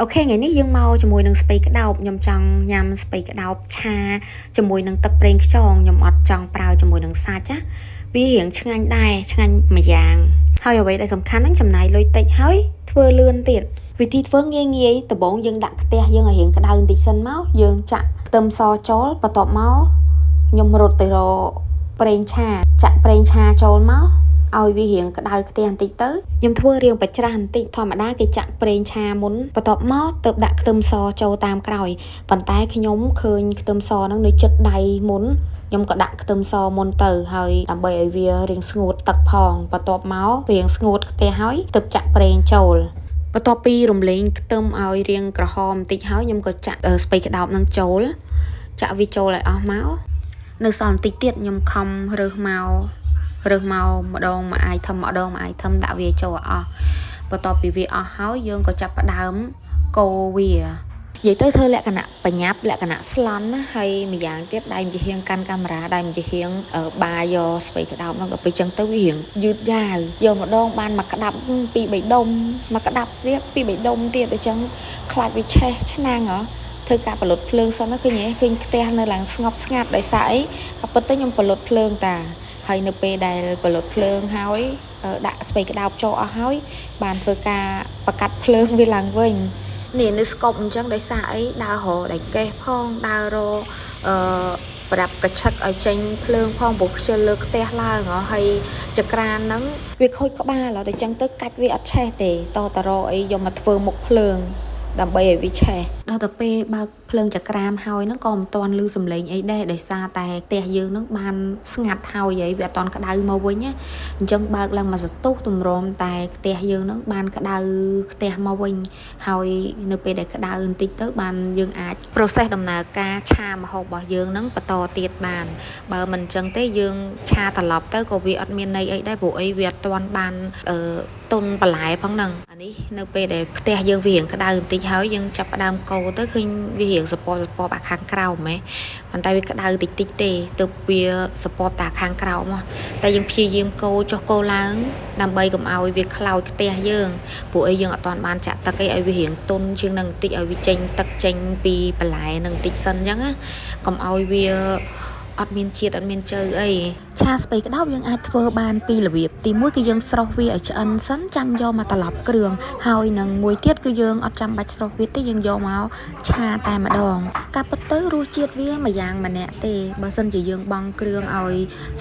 Ok, ngàyនេះយើងមកជាមួយនឹងស្ពៃក្តោបខ្ញុំចង់ញ៉ាំស្ពៃក្តោបឆាជាមួយនឹងទឹកប្រេងខ្យងខ្ញុំអត់ចង់ប្រើជាមួយនឹងសាច់ណាវារៀងឆ្ងាញ់ដែរឆ្ងាញ់មួយយ៉ាងហើយអ្វីដែលសំខាន់ហ្នឹងចំណាយលុយតិចហើយធ្វើលឿនទៀតវិធីធ្វើងាយដំបូងយើងដាក់ខ្ទះយើងឲ្យរៀងក្តៅបន្តិចសិនមកយើងចាក់ខ្ទឹមសចូលបន្ទាប់មកខ្ញុំរត់ទៅរកប្រេងឆាចាក់ប្រេងឆាចូលមកឲ្យវារៀងក្តៅខ្ទះបន្តិចទៅខ្ញុំធ្វើរៀងបច្រាស់បន្តិចធម្មតាគេចាក់ប្រេងឆាមុនបន្ទាប់មកទើបដាក់ខ្ទឹមសចូលតាមក្រោយប៉ុន្តែខ្ញុំឃើញខ្ទឹមសហ្នឹងនៅចិត្តដៃមុនខ្ញុំក៏ដាក់ខ្ទឹមសមុនទៅហើយដើម្បីឲ្យវារៀងស្ងួតទឹកផងបន្ទាប់មករៀងស្ងួតខ្ទះហើយទើបចាក់ប្រេងចូលបន្ទាប់ពីរំលែងខ្ទឹមឲ្យរៀងក្រហមបន្តិចហើយខ្ញុំក៏ចាក់ស្ពៃក្តោបហ្នឹងចូលចាក់វាចូលឲ្យអស់មកនៅសល់បន្តិចទៀតខ្ញុំខំរើសមកម្ដងមួយអាយធំដាក់វាចូលអស់បន្ទាប់ពីវាអស់ហើយយើងក៏ចាប់ផ្ដើមកូរវានិយាយទៅធ្វើលក្ខណៈបញ្ញាប់លក្ខណៈស្លន់ណាហើយម្យ៉ាងទៀតដៃម្ជិះហៀងកាន់កាមេរ៉ាដៃម្ជិះហៀងបាយកស្ពៃក្តោបហ្នឹងដល់ពេលចឹងទៅវារៀងយឺតយ៉ាវយកម្ដងបានមួយក្តាប់ពីរបីដុំមួយក្តាប់ទៀតពីរបីដុំទៀតអញ្ចឹងខ្លាចវាឆេះឆ្នាំងហ៎ធ្វើការបលុតភ្លើងសិនណាឃើញខ្ទះនៅឡើងស្ងប់ស្ងាត់ដោយសារអីក៏ពិតទៅខ្ញុំបលុតភ្លើងតាហើយនៅពេលដែលបលុតភ្លើងហើយដាក់ស្ពៃក្តោបចូលអស់ហើយបានធ្វើការបកាត់ភ្លើងវាឡើងវិញនេះនៅស្កប់អញ្ចឹងដោយសារអីដើររកដៃកេះផងដើររកប្រដាប់កញ្ឆឹកឲ្យចេញភ្លើងផងព្រោះខ្ជិលលើខ្ទះឡើងហើយចក្រានហ្នឹងវាខូចក្បាលដល់តែចឹងទៅកាច់វាអត់ឆេះទេតតរអីយកមកធ្វើមុខភ្លើងដើម្បីឲ្យវាឆេះដល់ទៅពេលបើកភ្លើងចក្រានហើយហ្នឹងក៏មិនទាន់ឮសំឡេងអីដែរដោយសារតែផ្ទះយើងហ្នឹងបានស្ងាត់ហើយវាអត់ទាន់ក្តៅមកវិញណាអញ្ចឹងបើកឡើងមកសន្ទុះទម្រាំតែផ្ទះយើងហ្នឹងបានក្តៅផ្ទះមកវិញហើយនៅពេលដែលក្តៅបន្តិចទៅបានយើងអាច process ដំណើរការឆាម្ហូបរបស់យើងហ្នឹងបន្តទៀតបានបើមិនអញ្ចឹងទេយើងឆាត្រឡប់ទៅក៏វាអត់មានន័យអីដែរព្រោះអីវាអត់ទាន់បានទុនបន្លែផងហ្នឹងអានេះនៅពេលដែលផ្ទះយើងវារៀងក្តៅបន្តិចហើយយើងចាប់ផ្ដើមកូរទៅឃើញវារៀងសពអាខាងក្រោមហ៎ប៉ុន្តែវាក្តៅតិចតិចទេទើបវាសពតាខាងក្រោមមកតែយើងព្យាយាមកូរចុះកូរឡើងដើម្បីកុំឲ្យវាខ្លោចផ្ទះយើងព្រោះអីយើងអត់ទាន់បានចាក់ទឹកអីឲ្យវារៀងទុនជាងនឹងបន្តិចឲ្យវាចេញទឹកចេញពីបន្លែនឹងបន្តិចសិនអញ្ចឹងណាកុំឲ្យវាអត់មានជាតិអត់មានជើអីឆាស្ពៃក្តោបយើងអាចធ្វើបានពីររបៀបទីមួយគឺយើងស្រុះវាឲ្យឆ្អិនសិនចាំយកមកត្រឡប់គ្រឿងហើយនឹងមួយទៀតគឺយើងអត់ចាំបាច់ស្រុះវាទេយើងយកមកឆាតែម្ដងការពិតទៅរសជាតិវាមួយយ៉ាងម្នាក់ទេបើសិនជាយើងបង់គ្រឿងឲ្យ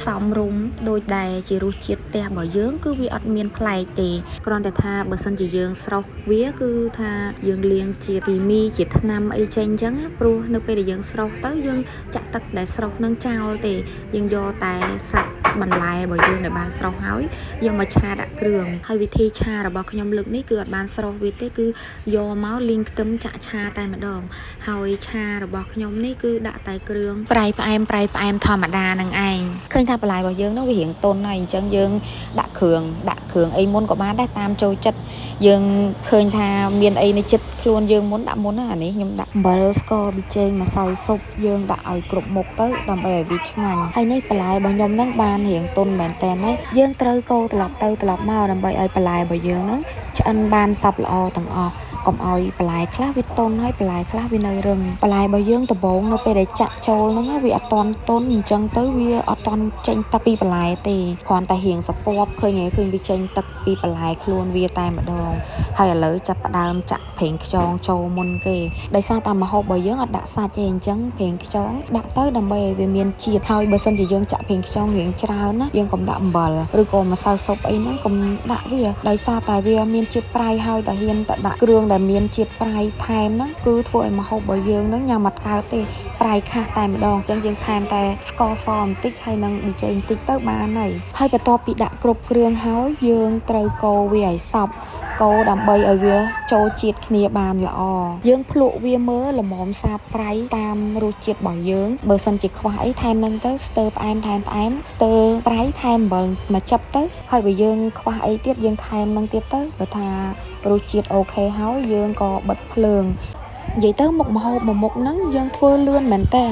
សមរម្យដូចដែលជារសជាតិផ្ទះរបស់យើងគឺវាអត់មានប្លែកទេគ្រាន់តែថាបើសិនជាយើងស្រុះវាគឺថាយើងលាងជាគីមីជាថ្នាំអីចេញអញ្ចឹងព្រោះនៅពេលដែលយើងស្រុះទៅយើងចាក់ទឹកដែលស្រុះនឹងចោលទេយើងយកតែសាច់បន្លែរបស់យើងដែលបានស្រុះហើយយកមកឆាដាក់គ្រឿងហើយវិធីឆារបស់ខ្ញុំលើកនេះគឺអត់បានស្រុះវាទេគឺយកមកលីងខ្ទឹមចាក់ឆាតែម្ដងហើយឆារបស់ខ្ញុំនេះគឺដាក់តែគ្រឿងប្រៃផ្អែមធម្មតានឹងឯងឃើញថាបន្លែរបស់យើងនោះវារៀងទន់ហើយអញ្ចឹងយើងដាក់គ្រឿងអីមុនក៏បានដែរតាមចូលចិត្តយើងឃើញថាមានអីនៅចិត្តខ្លួនយើងមុនដាក់មុនអានេះខ្ញុំដាក់អំបិលស្ករប៊ីចេងម្សៅស៊ុបយើងដាក់ឲ្យគ្រប់មុខទៅដើម្បីឲ្យវាឆ្ងាញ់ហើយនេះបន្លែរបស់ខ្ញុំហ្នឹងបានរៀងទន់មែនតើណាយើងត្រូវកូរត្រឡប់ទៅត្រឡប់មកដើម្បីឲ្យបន្លែរបស់យើងហ្នឹងឆ្អិនបានសព្វល្អទាំងអស់កុំឲ្យបន្លែខ្លះវាទន់ហើយបន្លែខ្លះវានៅរឹងបន្លែរបស់យើងដំបូងនៅពេលដែលចាក់ចូលហ្នឹងវាអត់ទាន់ទន់អញ្ចឹងទៅវាអត់ទាន់ចេញទឹកពីបន្លែទេគ្រាន់តែរៀងសពបឃើញវាចេញទឹកពីបន្លែខ្លួនវាតែម្ដងហើយឥឡូវចាប់ផ្ដើមចាក់ប្រេងខ្យងចូលមុនគេដោយសារតែម្ហូបរបស់យើងអត់ដាក់សាច់ទេអញ្ចឹងប្រេងខ្យងដាក់ទៅដើម្បីឲ្យវាមានជាតិហើយបើសិនជាយើងចាក់ប្រេងខ្យងរៀងច្រើនណាយើងកុំដាក់អំបិលឬក៏ម្សៅស៊ុបអីហ្នឹងកុំដាក់វាដោយសារតែវាមានជាតិប្រៃហើយតែហ៊ានតែដាក់គ្រឿងដែលមានជាតិប្រៃថែមហ្នឹងគឺធ្វើឲ្យម្ហូបរបស់យើងហ្នឹងញ៉ាំអត់កើតទេប្រៃខាស់តែម្ដងអញ្ចឹងយើងថែមតែស្ករសបន្តិចហើយនឹងប៊ីចេងបន្តិចទៅបានហើយបន្ទាប់ពីដាក់គ្រប់គ្រឿងហើយយើងត្រូវកូរវាឲ្យសព្វកូរដើម្បីឲ្យវាចូលជាតិគ្នាបានល្អយើងភ្លក់វាមើលល្មមសាបប្រៃតាមរសជាតិរបស់យើងបើសិនជាខ្វះអីថែមនឹងទៅស្ទើរផ្អែមស្ទើរប្រៃថែមអំបិលមកចិបទៅហើយបើយើងខ្វះអីទៀតយើងថែមនឹងទៀតទៅបើថារសជាតិអូខេហើយយើងក៏បិទភ្លើង និយាយទៅមុខម្ហូបមួយមុខហ្នឹងយើងធ្វើលឿនមែនតើ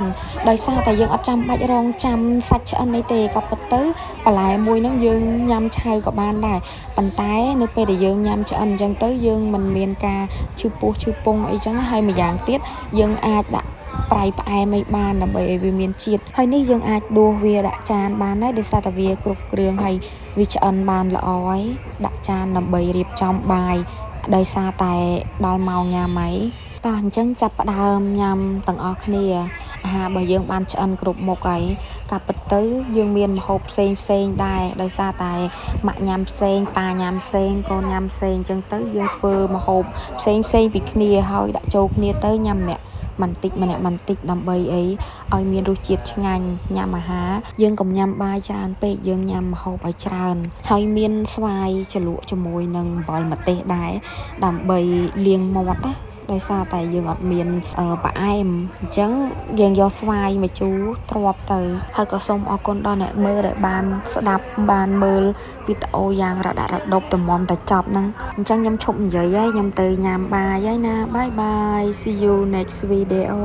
ដោយសារតែយើងអត់ចាំបាច់រងចាំសាច់ឆ្អិនអីទេក៏ប៉ុន្តែបន្លែមួយហ្នឹងយើងញ៉ាំឆៅក៏បានដែរប៉ុន្តែនៅពេលដែលយើងញ៉ាំឆ្អិនអញ្ចឹងទៅយើងមិនមានការឈឺពោះឈឺពងអីចឹងហើយម្យ៉ាងទៀតយើងអាចដាក់ប្រៃផ្អែមអីបានដើម្បីឲ្យវាមានជាតិហើយនេះយើងអាចដួសវាដាក់ចានបានដែរដោយសារតែវាគ្រប់គ្រឿងហើយវាឆ្អិនបានល្អហើយដាក់ចានដើម្បីរៀបចំបាយដោយសារតែដល់ម៉ោងញ៉ាំហើយតោះអញ្ចឹងចាប់ផ្ដើមញ៉ាំទាំងអស់គ្នាអាហាររបស់យើងបានឆ្អិនគ្រប់មុខហើយកាពិតទៅយើងមានម្ហូបផ្សេងដែរដោយសារតែម៉ាក់ញ៉ាំផ្សេងប៉ាញ៉ាំផ្សេងកូនញ៉ាំផ្សេងអញ្ចឹងទៅយើងធ្វើម្ហូបផ្សេងពីគ្នាហើយដាក់ចូលគ្នាទៅញ៉ាំម្នាក់បន្តិចម្នាក់បន្តិចដើម្បីអីឲ្យមានរសជាតិឆ្ងាញ់ញ៉ាំអាហារយើងកុំញ៉ាំបាយច្រើនពេកយើងញ៉ាំម្ហូបឲ្យច្រើនហើយមានស្វាយជ្រលក់ជាមួយនឹងអំបិលម្ទេសដែរដើម្បីលាងមាត់ណាដោយសារតែយើងអត់មានផ្អែមអញ្ចឹងយើងយកស្វាយមកជូរទ្រាប់ទៅហើយក៏សូមអរគុណដល់អ្នកមើលដែលបានស្ដាប់បានមើលវីដេអូយ៉ាងរដដប់តម្រាំតែចប់ហ្នឹងអញ្ចឹងខ្ញុំឈប់និយាយហើយខ្ញុំទៅញ៉ាំបាយហើយណាបាយ See you next video